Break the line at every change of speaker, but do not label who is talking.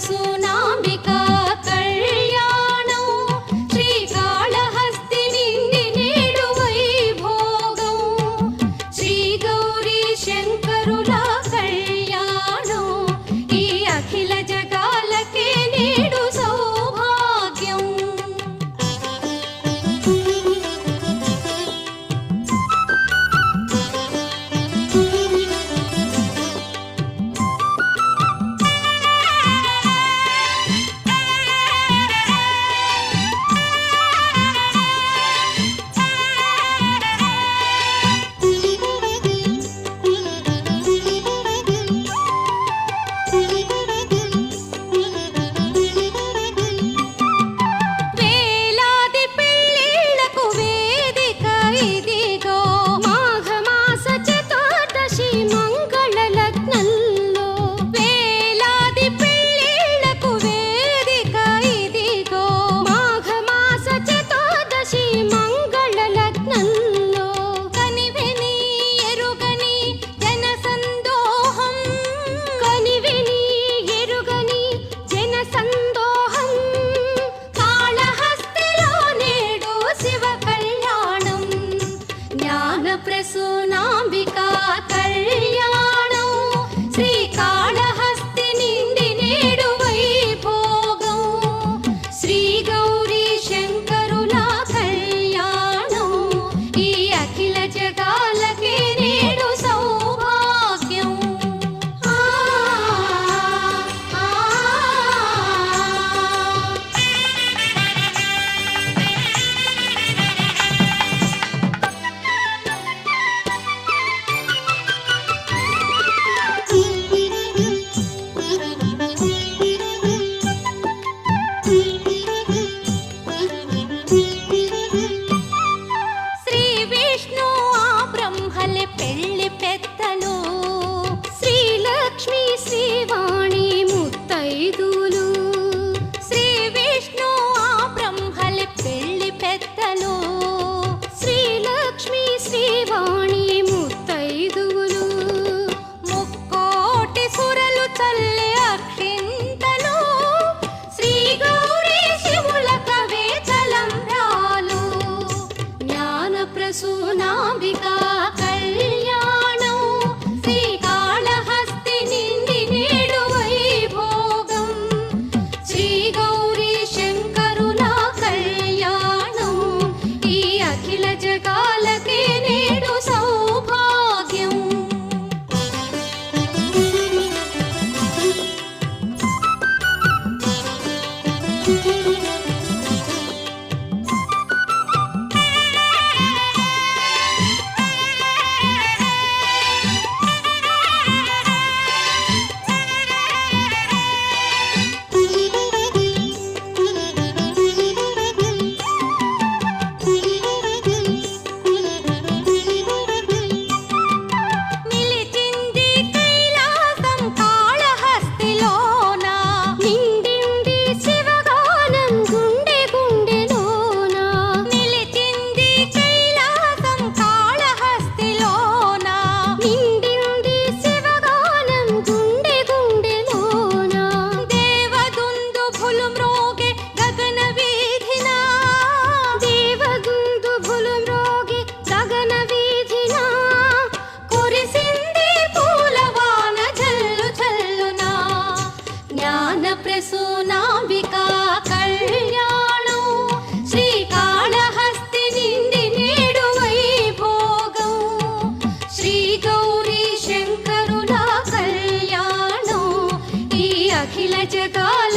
ప్రసూనాంబికా కళ్యాణం శ్రీకాళహస్తి నిండి నేడు వైభోగం శ్రీ గౌరీ శంకరుల కళ్యాణం ఈ అఖిల జగాలకే నేడు సౌభాగ్యం. వేలాది పెళ్ళిళ్ళకు వేదిక ఇదిగో మాఘమాస చతుర్దశి మంగళ లగ్నంలో. వేలాది పెళ్ళిళ్ళకు వేదిక ఇదిగో మాఘమాస చతుర్దశి మంగళ లగ్నంలో. కనివిని ఎరుగని జన సందోహం కనివిని ఎరుగని జన సందోహం కాళహస్తిలో నేడు శివ కళ్యాణం జ్ఞాన ప్రసూనాంబికా కళ్యాణం శ్రీకాళహస్తి నిండి నేడు వైభోగం శ్రీ గౌరీ శంకరుల కళ్యాణం ఈ అఖిల జగాలకే నేడు సౌభాగ్యం. శ్రీ విష్ణు ఆ బ్రహ్మలే పెళ్లి పెద్దలు శ్రీ లక్ష్మి శ్రీవాణి ముత్తైదులు. శ్రీ విష్ణు ఆ బ్రహ్మలే పెళ్లి పెద్దలు శ్రీ లక్ష్మి శ్రీవాణి ముత్తైదులు. ముక్కోటి సురలు చల్లే అక్షింతలు శ్రీ గౌరీ శివుల కవే తలంబ్రాలు జ్ఞాన ప్రసూనాంబికా కళ్యాణం శ్రీకాళహస్తి నిండి నేడు వైభోగం శ్రీ గౌరీ శంకరుల కళ్యాణం ఈ అఖిల జగాలకే నేడు సౌభాగ్యం. నిలిచింది కైలాసం కాళహస్తిలోన నిండింది శివగానం గుండె గుండెలోన. నిలిచింది కైలాసం కాళహస్తిలోన నిండింది శివగానం గుండె గుండెలోన. దేవదుందుభులు మ్రోగే గగన వీధిన దేవదుందుభులు మ్రోగే గగన వీధిన కురిసింది పూలవాన జల్లు జల్లున జ్ఞాన ప్రసూనాంబికా కళ్యాణం శ్రీకాళహస్తి నిండి నేడు వైభోగం శ్రీ గౌరీ శంకరుల కళ్యాణం ఈ అఖిల జగాల